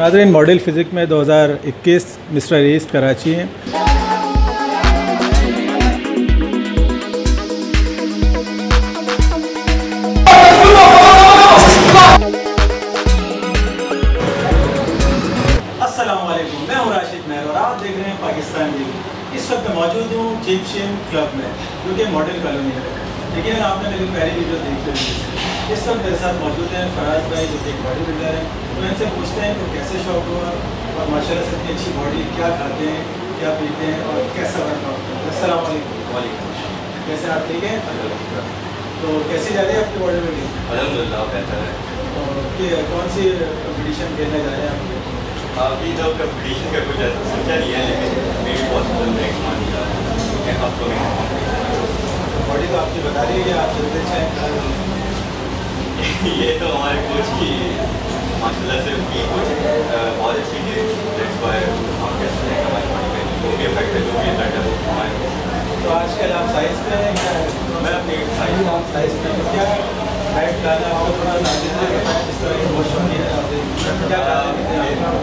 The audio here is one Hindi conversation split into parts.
नाज़रीन, मॉडल फिज़िक में 2021 मिस्टर ईस्ट कराची हैं। अस्सलामुअलैकुम, मैं हूँ राशिद मेहर और आप देख रहे हैं पाकिस्तान टीवी। इस वक्त मौजूद हूँ इजिप्शियन क्लब में, जो कि मॉडल कॉलोनी है। लेकिन आपने मेरी पहली वीडियो देखी होगी। इस वक्त मेरे साथ मौजूद हैं फराज भाई, जो कि एक बॉडी बिल्डर हैं। तो इनसे पूछते हैं तो कैसे शौक हुआ और माशाल्लाह से इतनी अच्छी बॉडी, क्या खाते हैं, क्या पीते हैं और कैसा वर्कआउट करते हैं। अस्सलाम वालेकुम। कैसे आप ठीक हैं? तो कैसी जा रही है आपकी बॉडी बिल्डिंग? अल्हम्दुलिल्लाह बेहतर है। तो कौन सी कंपटीशन खेलने जा रहे हैं आप? अभी तो कंपटीशन का कुछ ऐसा सोचा नहीं है, लेकिन may be possible next month आपको बॉडी तो आपकी बता रही है कि आप जल्दी चाहें। ये तो हमारे कोच की माशाल्लाह से उनकी कोच बहुत अच्छी थी। दैट्स व्हाई हम कह सकते हैं हमारी बॉडी में जो भी इफेक्ट है, जो भी इफेक्ट है वो हमारे। तो आजकल आप साइज पे हैं क्या? मैं अपनी साइज पे क्या डाइट डालना आपको थोड़ा बताएं, जिस तरह की बहुत शौकीन है आप क्या?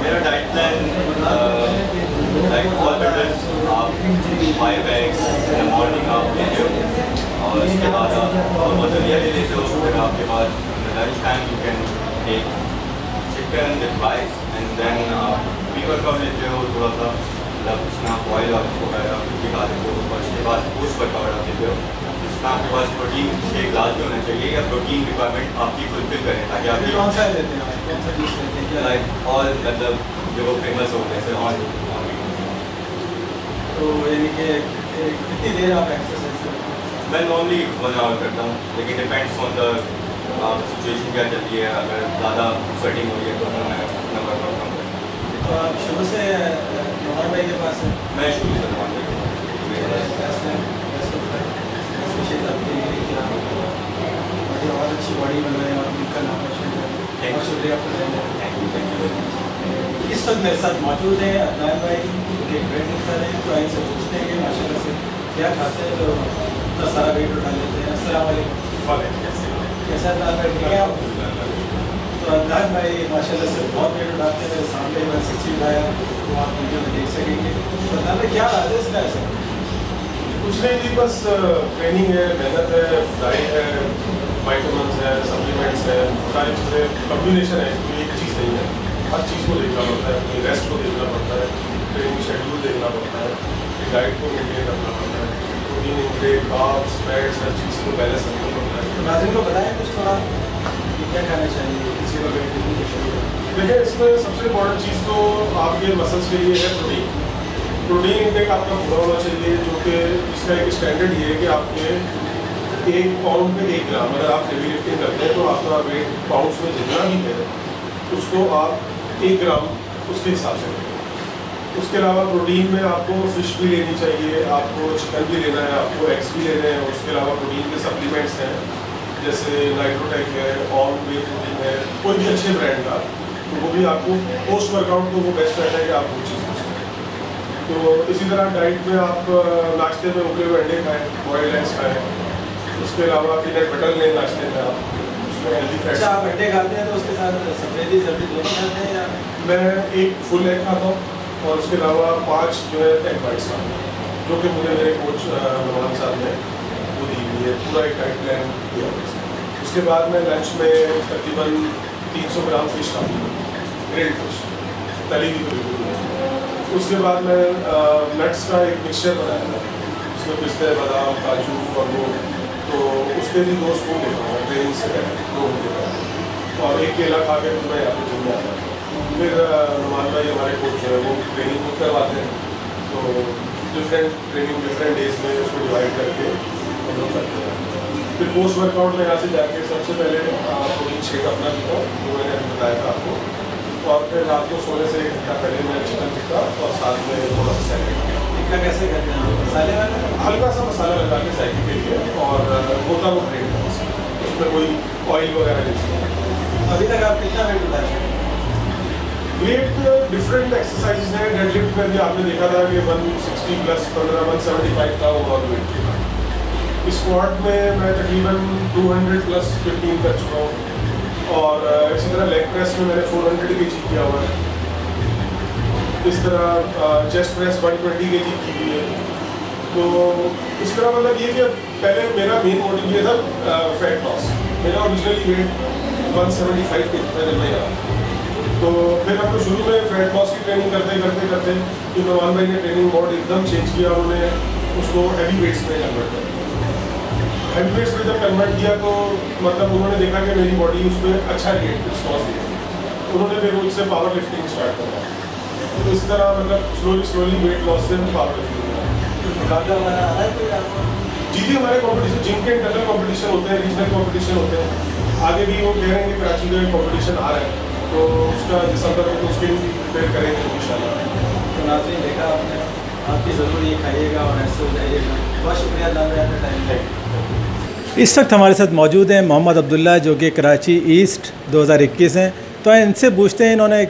मेरा diet plan like all builders, आप 5 eggs इन द मॉर्निंग आप लेते हो और उसके बाद आप बहुत जल्दी ले लेते हो। फिर आपके पास lunch time you can take chicken with rice and then आप प्री वर्कआउट लेते हो थोड़ा सा, मतलब उसमें आप ऑयल वगैरह कुछ भी खा लेते हो। और उसके बाद पोस्ट वर्कआउट आप लेते हो, जिसमें आपके पास प्रोटीन शेक लास्ट होना चाहिए या प्रोटीन रिक्वायरमेंट आपकी फुलफिल करें, ताकि आप कौन सा लेते हैं, कौन सा चीज़ लेते हैं लाइक ऑल मतलब जो फेमस हो जैसे ऑन। तो यानी कि कितनी देर आप एक्सरसाइज करते हैं? मैं नॉर्मली 1 आवर करता हूँ, लेकिन डिपेंड्स ऑन द सिचुएशन क्या चल रही है। अगर ज़्यादा स्वेटिंग हो रही है तो मैं अपना वर्कआउट कम करता हूँ। तो आप शुरू से नौमान भाई के पास हैं? मैं शुरू से नॉर्मल बहुत अच्छी बॉडी बनाए और उनका नाम बहुत शुक्रिया आपको। इस वक्त मेरे साथ मौजूद है अदनान भाई, जो एक वेट लिफ्टर है। तो इनसे पूछते हैं कि माशाल्लाह से क्या खाते हैं तो इतना सारा वेट उठा लेते हैं। अस्सलाम वालेकुम। कैसा अदनान भाई, ठीक है आप? तो अदनान भाई माशाल्लाह से बहुत वेट उठाते हैं। मेरे सामने मैं 60 उठाया, तो आप वीडियो में देख सकेंगे। तो अदनान भाई क्या बात है इसका? ऐसा कुछ नहीं जी, बस ट्रेनिंग है, मेहनत है, डाइट है, वाइटामिन्स है, सप्लीमेंट्स है, सारी चीज़ें कम्बिनेशन है। कोई एक चीज़ नहीं है, हर चीज़ को देखना पड़ता है, अपनी रेस्ट को देखना पड़ता है, ट्रेनिंग शेड्यूल देखना पड़ता है, डाइट को मेंटेन करना पड़ता है, प्रोटीन इनटेक, कार्ब्स, फैट्स, हर चीज़ को बैलेंस रखना पड़ता है। तो नाज़रीन को बताएं कुछ थोड़ा कि क्या खाना चाहिए किसी को वेट लिफ्टिंग के शुरू में? देखिए, इसमें सबसे इम्पोर्टेंट चीज़ तो आपके मसल्स के लिए है प्रोटीन। प्रोटीन इंटेक आपका पूरा होना चाहिए, जो कि इसका एक स्टैंडर्ड ये है कि आपके 1 पाउंड में 1 ग्राम, अगर आप हेवी लिफ्टिंग करते हैं तो आपका वेट पाउंड्स में जितना भी है उसको आप 1 ग्राम उसके हिसाब से करें। उसके अलावा प्रोटीन में आपको फ़िश भी लेनी चाहिए, आपको चिकन भी लेना है, आपको एग्स भी लेने हैं। उसके अलावा प्रोटीन के सप्लीमेंट्स हैं, जैसे नाइट्रोटेक है, ऑन वे प्रोटीन है, कोई भी अच्छे ब्रांड का, तो वो भी आपको पोस्ट वर्कआउट तो वो बेस्ट रहता है कि आप वो चीज़ यूज़ करें। तो इसी तरह डाइट में आप नाश्ते में उबले हुए अंडे खाएँ, बॉयल्ड एग्स खाएँ। उसके अलावा पीनट बटर लें नाश्ते में आप, उसमें हेल्दी फैट्स। अच्छा, आप अंडे खाते हैं तो उसके साथ सफेदी सब्जी दोनों खाते हैं या? मैं 1 फुल एग खाता हूँ और उसके अलावा 5 जो है एग वाइट्स खाता हूँ, जो कि मुझे मेरे कोच नवान साहब ने वो दी हुई है, पूरा एक डाइट प्लान दिया है। उसके बाद मैं लंच में तकरीबन 300 ग्राम फिश खाता हूँ, ग्रिल्ड फिश, तली हुई तो बिल्कुल नहीं। उसके बाद मैं नट्स का एक मिक्सचर बनाया था, उसमें पिस्ते, बादाम, काजू और वो, तो उसके भी 2 स्पून लेता हूँ ट्रेनिंग से पहले 2 घंटे पहले, और 1 केला खा के फिर मैं यहाँ पे जिम में आता हूँ। फिर नुमान भाई हमारे कोच जो है वो ट्रेनिंग खुद करवाते हैं, तो डिफरेंट ट्रेनिंग डिफरेंट डेज में उसको डिवाइड करके हम लोग करते हैं। फिर पोस्ट वर्कआउट में यहाँ से जाके सबसे पहले प्रोटीन शेक अपना पीता हूँ, जो मैंने अभी बताया था आपको, और फिर रात को सोने से 1 घंटा पहले मैं चिकन टिक्का और साथ में थोड़ा सा सैलेड। टिक्का कैसे करते हैं? मसाले वाला? हल्का सा मसाला लगा के साइकिल के लिए, और होता वो ब्रेड है, उसमें कोई ऑयल वगैरह नहीं। अभी तक आप कितना वेट उठाए हैं? वेट डिफरेंट एक्सरसाइज है। डेडलिफ्ट में भी आपने देखा था कि 160 प्लस 175 था ओवरऑल वेट। स्क्वाट में मैं तकरीबन 200 प्लस 15 कर चुका हूँ, और इसी तरह लेग प्रेस में मैंने 400 kg किया हुआ है। इस तरह चेस्ट प्रेस 120 kg की भी है। तो इस तरह मतलब ये कि पहले मेरा मेन मोटिव ये था फैट लॉस। मेरा ओरिजिनली वेट 175 kg था जब मैं आया, तो फिर हम शुरू में फैट लॉस की ट्रेनिंग करते करते करते तो नवान भाई ने ट्रेनिंग मोड एकदम चेंज किया। उन्होंने उसको हैवी वेट्स में कन्वर्ट कर दिया। हैवी वेट्स में जब कन्वर्ट किया तो मतलब उन्होंने देखा कि मेरी बॉडी उस पर अच्छा रिस्पॉन्स देती है। उन्होंने फिर उससे पावर लिफ्टिंग स्टार्ट करा। तो इस तरह मतलब स्लोली वेट लॉस से पावर लिफ्टिंग। जी हमारे कॉम्पिटिशन जिम के इंटरनल कॉम्पिटिशन होते हैं, रीजनल कॉम्पिटिशन होते हैं। आगे भी वो कह रहे हैं कि कराची में कॉम्पिटिशन आ रहा है, तो उसका दिसंबर में तो उसके लिए प्रिपेयर करेंगे इंशाल्लाह। तो नाज़रीन देखा आपने, आपकी ज़रूर ये खाइएगा और ऐसे हो जाइएगा। बहुत शुक्रिया आपका टाइम है। इस वक्त हमारे साथ मौजूद हैं मोहम्मद अब्दुल्ला, जो कि कराची ईस्ट 2021 हैं। तो इनसे पूछते हैं इन्होंने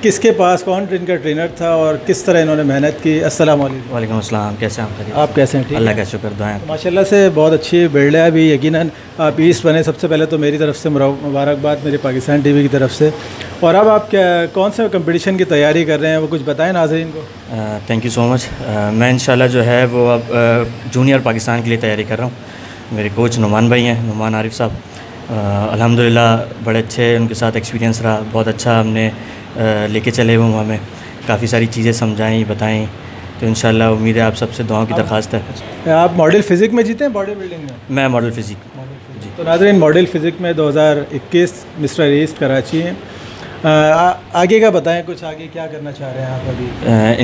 किसके पास कौन इनका ट्रेनर था और किस तरह इन्होंने मेहनत की। अस्सलाम वालेकुम। वालेकुम अस्सलाम, कैसे हैं आप? कैसे हैं? ठीक, अल्लाह का शुक्र, दुआएं। माशाल्लाह से बहुत अच्छी बिल्ड है। अभी यकीनन आप ईस्ट बने, सबसे पहले तो मेरी तरफ से मुबारकबाद मेरे पाकिस्तान टीवी की तरफ से। और अब आप क्या कौन से कंपटीशन की तैयारी कर रहे हैं, वो कुछ बताएं नाज़रीन को। Thank you so much. मैं इंशाल्लाह जो है वो अब जूनियर पाकिस्तान के लिए तैयारी कर रहा हूँ। मेरे कोच नुमान भाई हैं, नुमान आरिफ साहब। अल्हम्दुलिल्लाह बड़े अच्छे उनके साथ एक्सपीरियंस रहा, बहुत अच्छा हमने लेके चले वो हमें काफ़ी सारी चीज़ें समझाई बताई। तो इंशाल्लाह उम्मीद है आप सबसे दुआओं की दरख्वास्त है। आप मॉडल फिज़िक में जीते हैं, बॉडी बिल्डिंग में? मैं मॉडल फिज़िक जी। तो नाज़रीन मॉडल फिज़िक में 2021 मिस्टर ईस्ट कराची हैं। आगे का बताएं, कुछ आगे क्या करना चाह रहे हैं आप अभी?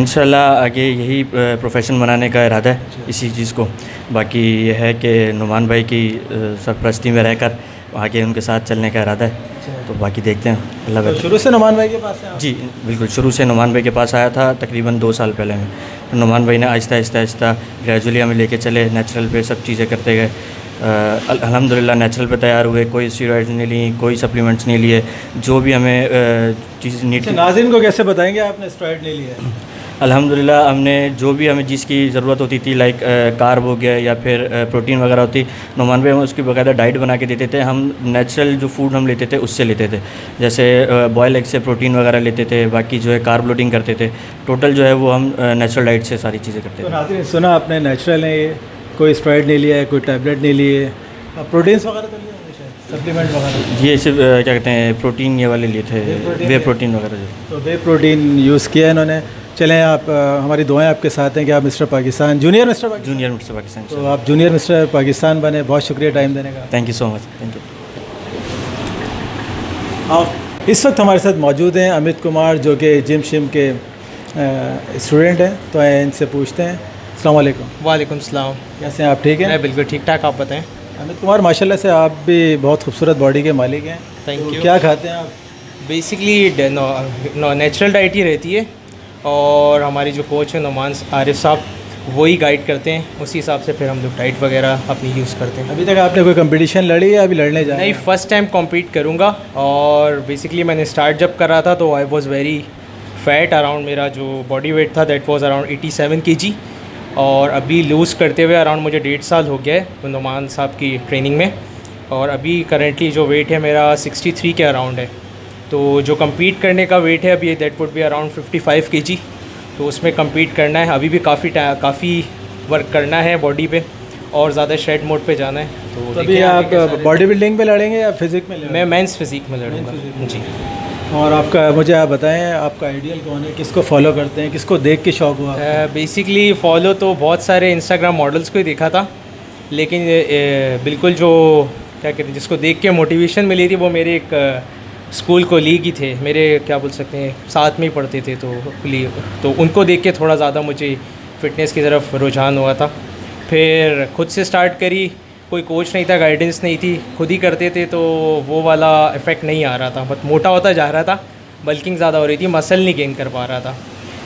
इंशाल्लाह आगे यही प्रोफेशन बनाने का इरादा है इसी चीज़ को। बाकी ये है कि नुमान भाई की सरपरस्ती में रहकर आगे उनके साथ चलने का इरादा है। तो बाकी देखते हैं अल्लाह। तो शुरू से नुमान भाई के पास हैं आप? जी बिल्कुल, शुरू से नुमान भाई के पास आया था तकरीबन 2 साल पहले में। तो नुमान भाई ने आहिस्ता ग्रेजुअली हमें लेके चले, नेचुरल पे सब चीज़ें करते गए। अल्हम्दुलिल्लाह नेचुरल पे तैयार हुए, कोई स्टेरॉइड्स नहीं ली, कोई सप्लीमेंट्स नहीं लिए, जो भी हमें चीज़ नीड। नाज़रीन को कैसे बताएंगे आपने स्टेरॉइड नहीं लिया? अल्हम्दुलिल्लाह हमने जो भी हमें जिसकी ज़रूरत होती थी, लाइक कार्ब हो गया या फिर प्रोटीन वगैरह होती, नुमान भाई हमें उसकी बाकायदा डाइट बना के देते थे। हम नेचुरल जो फूड हम लेते थे उससे लेते थे, जैसे बॉयल एग से प्रोटीन वगैरह लेते थे, बाकी जो है कार्ब लोडिंग करते थे। टोटल जो है वो हम नेचुरल डाइट से सारी चीज़ें करते थे। तो नाज़रीन सुना आपने, नेचुरल है ये, कोई स्टेरॉइड नहीं लिया है, कोई टैबलेट नहीं लिए, प्रोटीन्स वगैरह तो लिए, सप्लीमेंट वगैरह? ये सिर्फ क्या कहते हैं प्रोटीन ये वाले लिए थे, वे प्रोटीन वगैरह जो। तो वे प्रोटीन यूज़ किया इन्होंने। चलें आप, हमारी दुआएं आपके साथ हैं कि आप mister Pakistan, junior mister Pakistan. तो आप जूनियर मिस्टर पाकिस्तान बने। बहुत शुक्रिया टाइम देने का। Thank you so much. Thank you. आप इस वक्त हमारे साथ मौजूद हैं अमित कुमार, जो कि जिम शिम के स्टूडेंट हैं। तो इनसे पूछते हैं। अस्सलाम वालेकुम। वालेकुम सलाम। कैसे हैं आप? ठीक हैं? मैं बिल्कुल ठीक ठाक, आप बताएं। अमित कुमार माशाल्लाह से आप भी बहुत खूबसूरत बॉडी के मालिक हैं। Thank you. क्या खाते हैं आप? बेसिकली नेचुरल डाइट ही रहती है, और हमारी जो कोच है नुमान आरिफ साहब वही गाइड करते हैं, उसी हिसाब से फिर हम लोग डाइट वगैरह अपनी यूज़ करते हैं। अभी तक आपने कोई कंपटीशन लड़ी या अभी लड़ने जा रहे हैं? नहीं, फ़र्स्ट टाइम कॉम्पीट करूँगा। और बेसिकली मैंने स्टार्ट जब कर रहा था तो I was very fat around, मेरा जो बॉडी वेट था दैट वाज अराउंड 87 kg। और अभी लूज़ करते हुए अराउंड मुझे 1.5 साल हो गया है नुमान साहब की ट्रेनिंग में। और अभी करंटली जो वेट है मेरा 63 के अराउंड है। तो जो compete करने का वेट है अभी that would be around 55 kg। तो उसमें compete करना है। अभी भी काफ़ी वर्क करना है बॉडी पे और ज़्यादा शेड मोड पे जाना है। तो अभी आप बॉडी बिल्डिंग पे लड़ेंगे या फिजिक में लड़ेंगे? मैं मेंस फिजिक में लड़ूंगा जी। और आपका, मुझे आप बताएं आपका आइडियल कौन है, किसको फॉलो करते हैं, किसको देख के शौक हुआ? बेसिकली फ़ॉलो तो बहुत सारे इंस्टाग्राम मॉडल्स को ही देखा था, लेकिन बिल्कुल जो क्या कहते हैं जिसको देख के मोटिवेशन मिली थी वो मेरे एक स्कूल कोलीग ही थे, मेरे क्या बोल सकते हैं साथ में ही पढ़ते थे। तो उनको देख के थोड़ा ज़्यादा मुझे फ़िटनेस की तरफ रुझान हुआ था। फिर खुद से स्टार्ट करी, कोई कोच नहीं था, गाइडेंस नहीं थी, खुद ही करते थे तो वो वाला इफ़ेक्ट नहीं आ रहा था। बट मोटा होता जा रहा था, बल्किंग ज़्यादा हो रही थी, मसल नहीं गेन कर पा रहा था।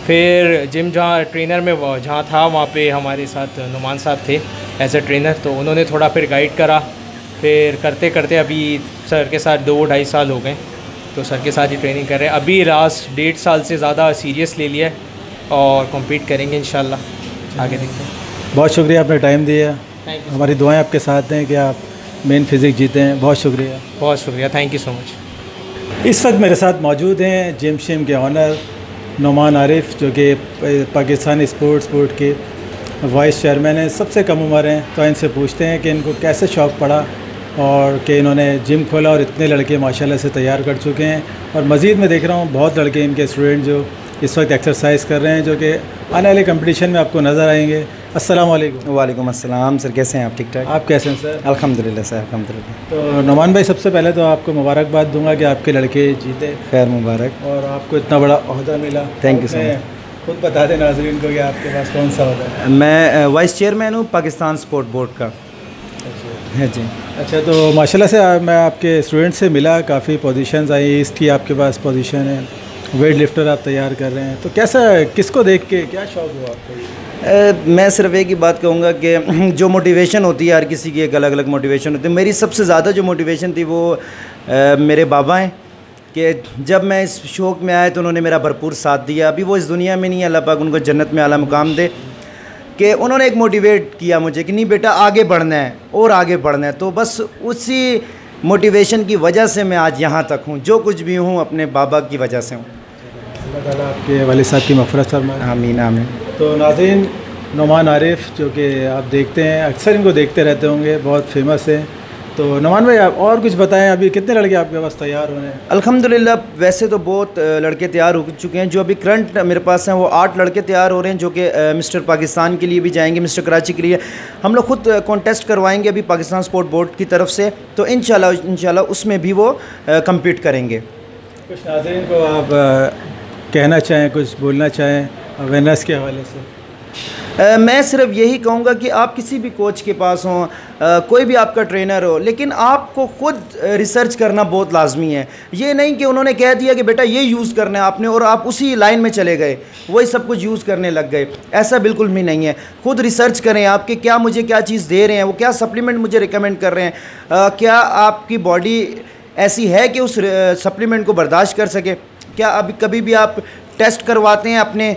फिर जिम जहाँ ट्रेनर में जहाँ था वहाँ पे हमारे साथ नुमान साहब थे एज ए ट्रेनर, तो उन्होंने थोड़ा फिर गाइड करा। फिर करते करते अभी सर के साथ 2-2.5 साल हो गए, तो सर के साथ ही ट्रेनिंग कर रहे हैं। अभी लास्ट 1.5 साल से ज़्यादा सीरियस ले लिया है और कम्पीट करेंगे इंशाल्लाह, आगे देखते हैं। बहुत शुक्रिया आपने टाइम दिया, हमारी दुआएं आपके साथ हैं कि आप मेन फिज़िक जीते हैं। बहुत शुक्रिया, थैंक यू सो मच। इस वक्त मेरे साथ मौजूद हैं जिम शिम के ऑनर नुमान आरिफ जो कि पाकिस्तान स्पोर्ट्स बोर्ड के वाइस चेयरमैन हैं, सबसे कम उम्र हैं, तो इनसे पूछते हैं कि इनको कैसे शौक़ पड़ा और कि इन्होंने जिम खोला और इतने लड़के माशाल्लाह से तैयार कर चुके हैं। और मज़ीद मैं देख रहा हूँ बहुत लड़के इनके स्टूडेंट जो इस वक्त एक्सरसाइज कर रहे हैं, जो कि आने वाले कंपटीशन में आपको नज़र आएंगे। अस्सलाम वालेकुम। वालेकुम अस्सलाम सर, कैसे हैं आप? ठीक ठाक। आप कैसे हैं सर? अल्हम्दुलिल्लाह सर, अल्हम्दुलिल्लाह। तो नुमान भाई, सबसे पहले तो आपको मुबारकबाद दूंगा कि आपके लड़के जीते, खैर मुबारक, और आपको इतना बड़ा ओहदा मिला। Thank you so much. खुद बता दें नाज़रीन को कि आपके पास कौन सा ओहदा है। मैं वाइस चेयरमैन हूँ पाकिस्तान स्पोर्ट बोर्ड का। है जी। अच्छा, तो माशाल्लाह से मैं आपके स्टूडेंट से मिला, काफ़ी पोजीशंस आई, ईस्ट की आपके पास पोजीशन है, वेट लिफ्टर आप तैयार कर रहे हैं, तो कैसा, किसको देख के क्या शौक़ हुआ आपको? मैं सिर्फ एक ही बात कहूँगा कि जो मोटिवेशन होती है, हर किसी की एक अलग अलग मोटिवेशन होती है। मेरी सबसे ज़्यादा जो मोटिवेशन थी वो मेरे बाबा हैं, कि जब मैं इस शौक़ में आया तो उन्होंने मेरा भरपूर साथ दिया। अभी वो इस दुनिया में नहीं है, अल्लाह पाक उनको जन्नत में आला मुकाम दे, कि उन्होंने एक मोटिवेट किया मुझे कि नहीं बेटा आगे बढ़ना है और आगे बढ़ना है। तो बस उसी मोटिवेशन की वजह से मैं आज यहाँ तक हूँ, जो कुछ भी हूँ अपने बाबा की वजह से हूँ। अल्लाह ताला आपके वालिद साहब की मग़फ़िरत फरमाए। आमीन आमीन। तो नाज़रीन, नुमान आरिफ जो कि आप देखते हैं, अक्सर इनको देखते रहते होंगे, बहुत फेमस है। तो नुमान भाई, आप और कुछ बताएं, अभी कितने लड़के आपके पास तैयार हो रहे हैं? अल्हम्दुलिल्लाह, वैसे तो बहुत लड़के तैयार हो चुके हैं। जो अभी करंट मेरे पास हैं वो 8 लड़के तैयार हो रहे हैं, जो कि मिस्टर पाकिस्तान के लिए भी जाएंगे, मिस्टर कराची के लिए। हम लोग खुद कॉन्टेस्ट करवाएंगे अभी पाकिस्तान स्पोर्ट बोर्ड की तरफ से, तो इंशाल्लाह उसमें भी वो कम्पीट करेंगे। कुछ नाज़रीन को आप कहना चाहें, कुछ बोलना चाहें अवेयरनेस के हवाले से? मैं सिर्फ यही कहूँगा कि आप किसी भी कोच के पास हों, कोई भी आपका ट्रेनर हो, लेकिन आपको ख़ुद रिसर्च करना बहुत लाजमी है। ये नहीं कि उन्होंने कह दिया कि बेटा ये यूज़ करना है आपने और आप उसी लाइन में चले गए, वही सब कुछ यूज़ करने लग गए। ऐसा बिल्कुल भी नहीं है। ख़ुद रिसर्च करें आपके क्या मुझे क्या चीज़ दे रहे हैं, वो क्या सप्लीमेंट मुझे रिकमेंड कर रहे हैं, क्या आपकी बॉडी ऐसी है कि उस सप्लीमेंट को बर्दाश्त कर सके। क्या अभी कभी भी आप टेस्ट करवाते हैं, अपने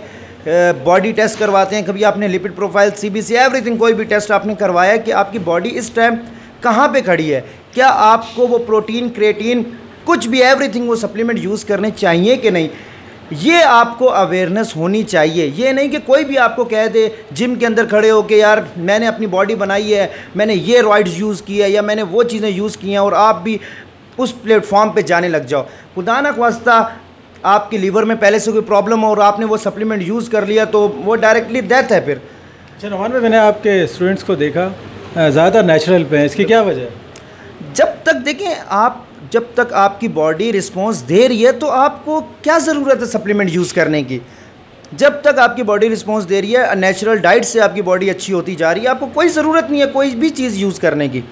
बॉडी टेस्ट करवाते हैं, कभी आपने लिपिड प्रोफाइल, CBC, एवरीथिंग, कोई भी टेस्ट आपने करवाया कि आपकी बॉडी इस टाइम कहाँ पे खड़ी है, क्या आपको वो प्रोटीन, क्रिएटिन, कुछ भी एवरीथिंग वो सप्लीमेंट यूज़ करने चाहिए कि नहीं, ये आपको अवेयरनेस होनी चाहिए। ये नहीं कि कोई भी आपको कह दे जिम के अंदर खड़े हो के यार मैंने अपनी बॉडी बनाई है, मैंने ये रॉइड्स यूज़ की है या मैंने वो चीज़ें यूज़ की हैं, और आप भी उस प्लेटफॉर्म पर जाने लग जाओ। खुदा न ख्वास्ता आपके लीवर में पहले से कोई प्रॉब्लम हो और आपने वो सप्लीमेंट यूज़ कर लिया तो वो डायरेक्टली डेथ है फिर। अच्छा नुमान भाई, मैंने आपके स्टूडेंट्स को देखा ज़्यादा नेचुरल पे हैं, इसकी क्या वजह है? जब तक देखें आप, जब तक आपकी बॉडी रिस्पॉन्स दे रही है तो आपको क्या ज़रूरत है सप्लीमेंट यूज़ करने की। जब तक आपकी बॉडी रिस्पॉन्स दे रही है, नेचुरल डाइट से आपकी बॉडी अच्छी होती जा रही है, आपको कोई ज़रूरत नहीं है कोई भी चीज़ यूज़ करने की।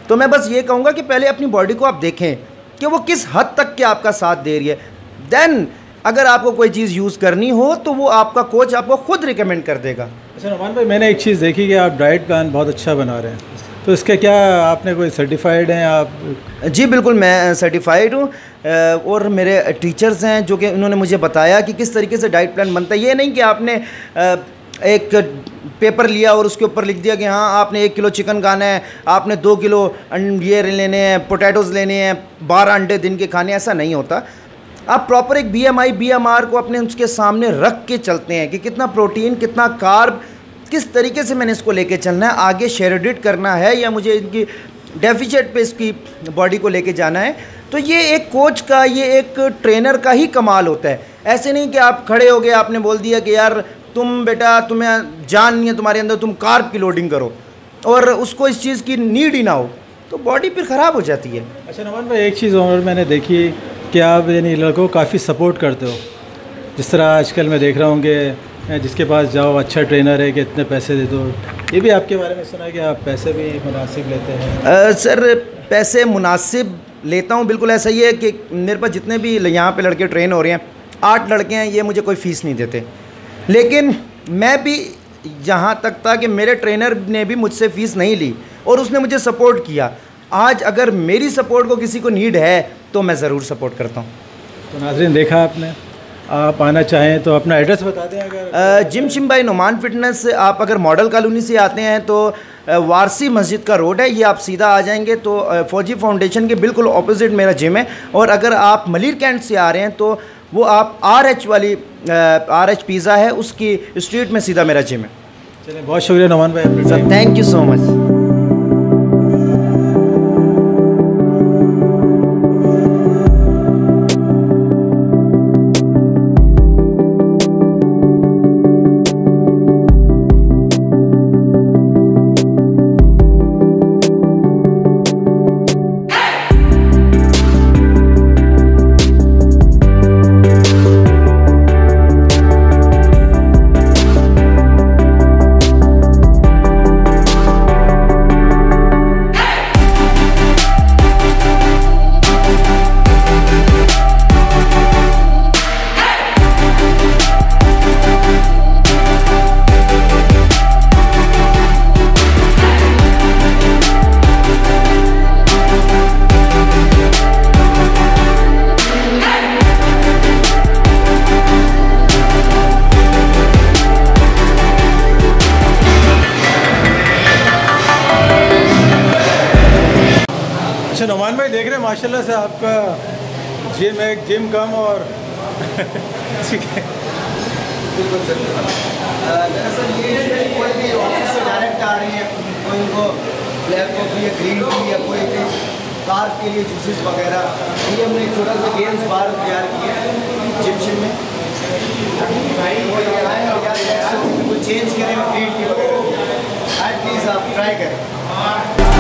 तो मैं बस ये कहूँगा कि पहले अपनी बॉडी को आप देखें कि वो किस हद तक के आपका साथ दे रही है, देन अगर आपको कोई चीज़ यूज़ करनी हो तो वो आपका कोच आपको खुद रिकमेंड कर देगा। अच्छा नुमान भाई, मैंने एक चीज़ देखी कि आप डाइट प्लान बहुत अच्छा बना रहे हैं, तो इसके क्या आपने कोई सर्टिफाइड हैं आप? जी बिल्कुल, मैं सर्टिफाइड हूँ और मेरे टीचर्स हैं जो कि उन्होंने मुझे बताया कि किस तरीके से डाइट प्लान बनता है। ये नहीं कि आपने एक पेपर लिया और उसके ऊपर लिख दिया कि हाँ आपने 1 किलो चिकन खाना है, आपने 2 किलो ये लेने हैं, पोटैटोज़ लेने हैं, 12 अंडे दिन के खाने, ऐसा नहीं होता। आप प्रॉपर एक BMI BMR को अपने उसके सामने रख के चलते हैं कि कितना प्रोटीन, कितना कार्ब, किस तरीके से मैंने इसको लेके चलना है, आगे शेयरडिट करना है या मुझे इनकी डेफिशिएंट पे इसकी बॉडी को लेके जाना है। तो ये एक कोच का, ये एक ट्रेनर का ही कमाल होता है। ऐसे नहीं कि आप खड़े हो गए, आपने बोल दिया कि यार तुम बेटा, तुम्हें जान नहीं है तुम्हारे अंदर, तुम कार्ब की लोडिंग करो, और उसको इस चीज़ की नीड ही ना हो, तो बॉडी फिर ख़राब हो जाती है। अच्छा नुमान भाई, एक चीज़ और मैंने देखी कि आप यानी लड़कों को काफ़ी सपोर्ट करते हो। जिस तरह आजकल मैं देख रहा हूँ कि जिसके पास जाओ अच्छा ट्रेनर है कि इतने पैसे दे दो, ये भी आपके बारे में सुना है कि आप पैसे भी मुनासिब लेते हैं? सर पैसे मुनासिब लेता हूँ, बिल्कुल ऐसा ही है कि मेरे पास जितने भी यहाँ पे लड़के ट्रेन हो रहे हैं, 8 लड़के हैं, ये मुझे कोई फ़ीस नहीं देते। लेकिन मैं भी यहाँ तक था कि मेरे ट्रेनर ने भी मुझसे फ़ीस नहीं ली और उसने मुझे सपोर्ट किया। आज अगर मेरी सपोर्ट को किसी को नीड है तो मैं ज़रूर सपोर्ट करता हूँ। तो नाज़रीन देखा आपने, आप आना चाहें तो अपना एड्रेस बता दें। अगर जिम शिम बाई नुमान फिटनेस, आप अगर मॉडल कॉलोनी से आते हैं तो वारसी मस्जिद का रोड है, ये आप सीधा आ जाएंगे तो फौजी फाउंडेशन के बिल्कुल ऑपोजिट मेरा जिम है। और अगर आप मलिर कैंट से आ रहे हैं तो वो आप RH वाली RH पिज़्ज़ा है, उसकी स्ट्रीट में सीधा मेरा जिम है। चलिए, बहुत शुक्रिया नुमान भाई sir thank you so much. अच्छा नुमान भाई, देख रहे हैं माशाल्लाह से आपका जिम है, जिम कम और ठीक है। दरअसल ये कोई भी ऑफिस से डायरेक्ट आ रही है, कोई इनको ब्लैक कॉफ़ी या ग्रीन टी या कोई भी कार के लिए जूसेस वगैरह, ये हमने एक छोटा सा गेम्स बार तैयार किया है जिम शिम में। वो ये आए और यार कुछ चेंज करें और ग्रीन टी वगैरह, प्लीज़ आप ट्राई करें।